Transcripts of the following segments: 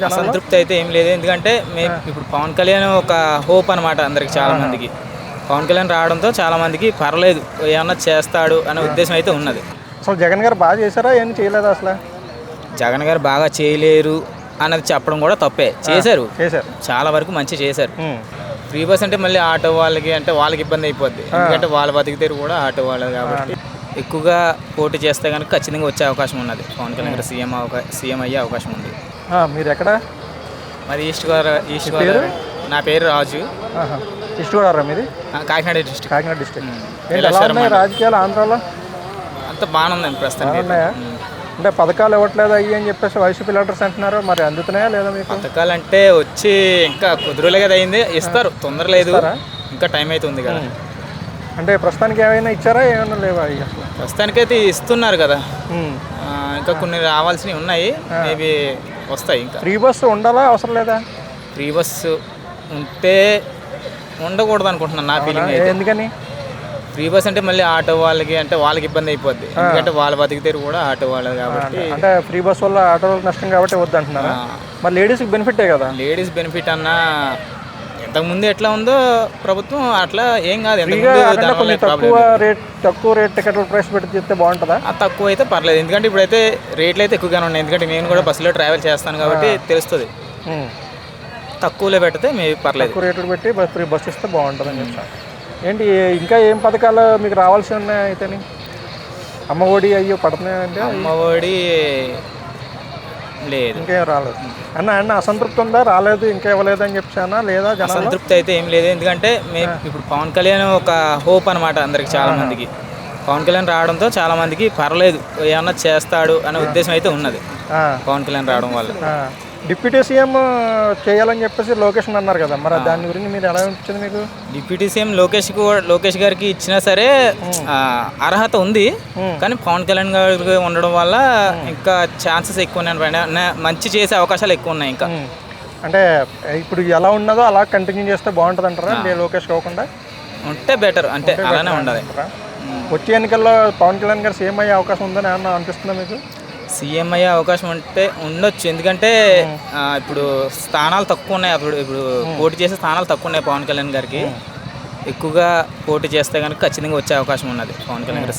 అసంతృప్తి అయితే ఏం లేదు. ఎందుకంటే ఇప్పుడు పవన్ కళ్యాణ్ ఒక హోప్ అనమాట అందరికి, చాలా మందికి. పవన్ కళ్యాణ్ రావడంతో చాలా మందికి పర్లేదు, ఏమన్నా చేస్తాడు అనే ఉద్దేశం అయితే ఉన్నది. అసలు జగన్ గారు బాగా చేశారా, ఏం చేయలేదా? అసలు జగన్ గారు బాగా చేయలేరు అన్నది చెప్పడం కూడా తప్పే. చేశారు, చాలా వరకు మంచి చేశారు. ఫ్రీ బస్ అంటే మళ్ళీ ఆటో వాళ్ళకి అంటే వాళ్ళకి ఇబ్బంది అయిపోద్ది. ఎందుకంటే వాళ్ళ బతికితేరు కూడా ఆటో వాళ్ళది కాబట్టి ఎక్కువగా పోటీ చేస్తే కనుక ఖచ్చితంగా వచ్చే అవకాశం ఉన్నది. పవన్ కళ్యాణ్ గారు సీఎం అయ్యే అవకాశం ఉంది. మీరు ఎక్కడ? మరి ఈస్ట్ గోదావరి. నా పేరు రాజు. ఈస్ట్ గోదావరి మీది? కాకినాడ డిస్ట్రిక్ట్. రాజకీయాలు ఆంధ్రాలో అంత బాగానే ఉంది ప్రస్తుతానికి. అంటే పథకాలు ఇవ్వట్లేదు అయ్యి అని చెప్పేసి వైసీపీ లీడర్స్ అంటున్నారు. మరి అందుతున్నాయా లేదా మీకు? పథకాలు అంటే వచ్చి ఇంకా కుదురులే కదా అయింది, ఇస్తారు, తొందర లేదు, ఇంకా టైం అయితే ఉంది కదా. అంటే ప్రస్తుతానికి ఏమైనా ఇచ్చారా, ఏమైనా లేవా? ప్రస్తుతానికైతే ఇస్తున్నారు కదా, ఇంకా కొన్ని రావాల్సినవి ఉన్నాయి, మేబీ వస్తాయి. ఇంకా ఫ్రీ బస్సు ఉండాలా, అవసరం లేదా? ఫ్రీ బస్సు ఉంటే ఉండకూడదు అనుకుంటున్నాను నా ఫీలింగ్. ఎందుకని? ఫ్రీ బస్ అంటే మళ్ళీ ఆటో వాళ్ళకి అంటే వాళ్ళకి ఇబ్బంది అయిపోద్ది. ఎందుకంటే వాళ్ళ బతికితేరు కూడా ఆటో వాళ్ళది కాబట్టి. అంటే ఫ్రీ బస్ వల్ల ఆటో వాళ్ళకి నష్టం కాబట్టి వద్దు అంటున్నారా? మరి లేడీస్కి బెనిఫిటే కదా. లేడీస్ బెనిఫిట్ అన్నా ఇంతకుముందు ఎట్లా ఉందో ప్రభుత్వం అట్లా ఏం కాదు. తక్కువ రేట్ టికెట్ ప్రైస్ పెట్టి చెప్తే బాగుంటుందా? తక్కువ అయితే పర్లేదు, ఎందుకంటే ఇప్పుడైతే రేట్లు అయితే ఎక్కువగానే ఉన్నాయి. ఎందుకంటే నేను కూడా బస్సులో ట్రావెల్ చేస్తాను కాబట్టి తెలుస్తుంది. తక్కువలో పెడితే మేబీ పర్లేదు. తక్కువ రేట్లు పెట్టి ఫ్రీ బస్ ఇస్తే బాగుంటుంది అని చెప్తాను. ఏంటి ఇంకా ఏం పథకాలు మీకు రావాల్సి ఉన్నాయి అయితే? అమ్మఒడి అయ్యో పడుతున్నాయంటే? అమ్మఒడి లేదు, ఇంకేం రాలేదు. అన్న అసంతృప్తి ఉందా? రాలేదు ఇంకా ఇవ్వలేదు అని చెప్పానా లేదా? అసంతృప్తి అయితే ఏం లేదు. ఎందుకంటే ఇప్పుడు పవన్ కళ్యాణ్ ఒక హోప్ అనమాట అందరికి, చాలా మందికి. పవన్ కళ్యాణ్ రావడంతో చాలా మందికి పర్లేదు, ఏమన్నా చేస్తాడు అనే ఉద్దేశం అయితే ఉన్నది పవన్ కళ్యాణ్ రావడం వల్ల. డిప్యూటీ సీఎం చేయాలని చెప్పేసి లోకేష్ అన్నారు కదా, మరి దాని గురించి మీరు ఎలా అనిపించింది మీకు? డిప్యూటీ సీఎం లోకేష్ గారికి ఇచ్చినా సరే అర్హత ఉంది, కానీ పవన్ కళ్యాణ్ గారికి ఉండడం వల్ల ఇంకా ఛాన్సెస్ ఎక్కువ ఉన్నాయి, మంచి చేసే అవకాశాలు ఎక్కువ ఉన్నాయి. ఇంకా అంటే ఇప్పుడు ఎలా ఉన్నదో అలా కంటిన్యూ చేస్తే బాగుంటుంది అంటారా? లోకేష్ కాకుండా ఉంటే బెటర్, అంటే అలానే ఉండాలి. వచ్చే ఎన్నికల్లో పవన్ కళ్యాణ్ గారు సీఎం అయ్యే అవకాశం ఉందని ఏమన్నా అనిపిస్తుందా మీకు? సీఎం అయ్యే అవకాశం ఉంటే ఉండొచ్చు, ఎందుకంటే ఇప్పుడు స్థానాలు తక్కువ ఉన్నాయి. ఇప్పుడు పోటీ చేసే స్థానాలు తక్కువ ఉన్నాయి పవన్ కళ్యాణ్ గారికి. ఎక్కువగా పోటీ చేస్తే కనుక ఖచ్చితంగా వచ్చే అవకాశం ఉన్నది. పవన్ కళ్యాణ్ గారు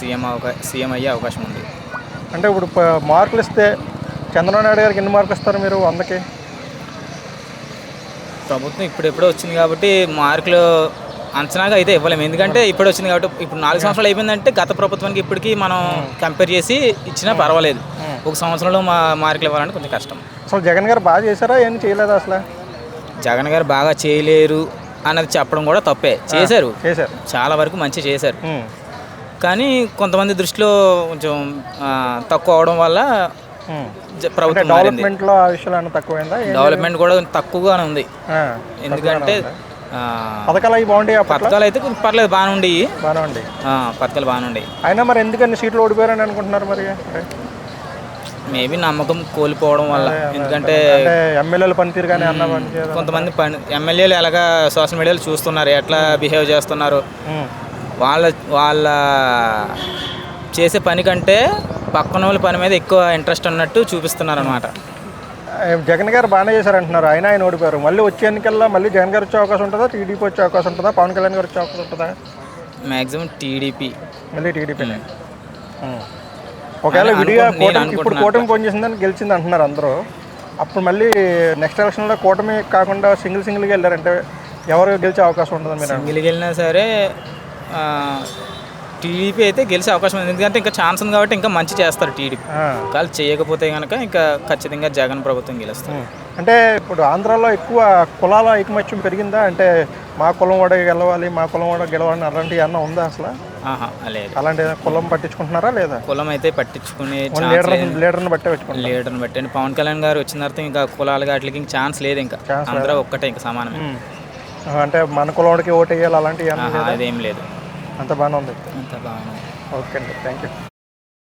సీఎం అయ్యే అవకాశం ఉంది. అంటే ఇప్పుడు మార్కులు ఇస్తే చంద్రబాబు నాయుడు గారికి ఎన్ని మార్కులు ఇస్తారు మీరు 100కి? ప్రభుత్వం ఇప్పుడెప్పుడో వచ్చింది కాబట్టి మార్కులు అంచనాగా అయితే ఇవ్వలేము, ఎందుకంటే ఇప్పుడు వచ్చింది కాబట్టి. ఇప్పుడు 4 సంవత్సరాలు అయిపోయిందంటే గత ప్రభుత్వానికి ఇప్పటికీ మనం కంపేర్ చేసి ఇచ్చినా పర్వాలేదు. ఒక సంవత్సరంలో మార్కులు ఇవ్వాలంటే కొంచెం కష్టం. అసలు జగన్ గారు బాగా చేశారా, ఏం చేయలేదా? అసలు జగన్ గారు బాగా చేయలేరు అన్నది చెప్పడం కూడా తప్పే. చేశారు, చాలా వరకు మంచి చేశారు, కానీ కొంతమంది దృష్టిలో కొంచెం తక్కువ అవడం వల్ల ప్రభుత్వం డెవలప్మెంట్ కూడా తక్కువగానే ఉంది. ఎందుకంటే పథకాలు అవి బాగుంటాయి, పథకాలు అయితే పర్లేదు, బాగానే ఉండేవి, పథకాలు బాగానే ఉండేవి. అయినా మరి ఎందుకని సీట్లు ఓడిపోయారని అనుకుంటున్నారు? మరి మేబీ నమ్మకం కోల్పోవడం వల్ల. ఎందుకంటే ఎమ్మెల్యేల పనితీరు కానీ కొంతమంది ఎమ్మెల్యేలు ఎలాగా సోషల్ మీడియాలో చూస్తున్నారు, ఎట్లా బిహేవ్ చేస్తున్నారు, వాళ్ళ చేసే పని కంటే పక్కన వాళ్ళ పని మీద ఎక్కువ ఇంట్రెస్ట్ ఉన్నట్టు చూపిస్తున్నారు అన్నమాట. జగన్ గారు బాగానే చేశారంటున్నారు, ఆయన ఓడిపోయారు. మళ్ళీ వచ్చే ఎన్నికల్లో మళ్ళీ జగన్ గారు వచ్చే అవకాశం ఉంటుందా, టీడీపీ వచ్చే అవకాశం ఉంటుందా, పవన్ కళ్యాణ్ గారు వచ్చే అవకాశం ఉంటుందా? Maximum TDP. మళ్ళీ టీడీపీనే. ఒకవేళ విడిగా ఇప్పుడు కూటమి పనిచేసిందని గెలిచింది అంటున్నారు అందరూ. అప్పుడు మళ్ళీ నెక్స్ట్ ఎలక్షన్లో కూటమి కాకుండా సింగిల్గా వెళ్ళారంటే ఎవరు గెలిచే అవకాశం ఉంటుందా? మీరు సింగిల్గా వెళ్ళినా సరే టీడీపీ అయితే గెలిచే అవకాశం ఉంది, ఎందుకంటే ఇంకా ఛాన్స్ ఉంది కాబట్టి ఇంకా మంచి చేస్తారు టీడీపీ. కాదు చేయకపోతే కనుక ఇంకా ఖచ్చితంగా జగన్ ప్రభుత్వం గెలుస్తారు. అంటే ఇప్పుడు ఆంధ్రాలో ఎక్కువ కులాల ఐకమత్యం పెరిగిందా? అంటే మా కులం వాడే గెలవాలి, మా కులం వాడే గెలవాలని అలాంటివి ఏమన్నా ఉందా అసలు? లేదు. అలాంటి కులం పట్టించుకుంటున్నారా లేదా? కులం అయితే పట్టించుకునే లీడర్ని బట్టే పవన్ కళ్యాణ్ గారు వచ్చిన తర్వాత ఇంకా కులాలు వాటికి ఇంకా ఛాన్స్ లేదు, ఇంకా అందరూ ఒక్కటే, ఇంకా సమానమే. అంటే మన కులంకి ఓటు వేయాలి అలాంటివి అదేం లేదు, అంత బాగానే ఉంది. అంత బాగానే ఉంది. ఓకే అండి, థ్యాంక్ యూ.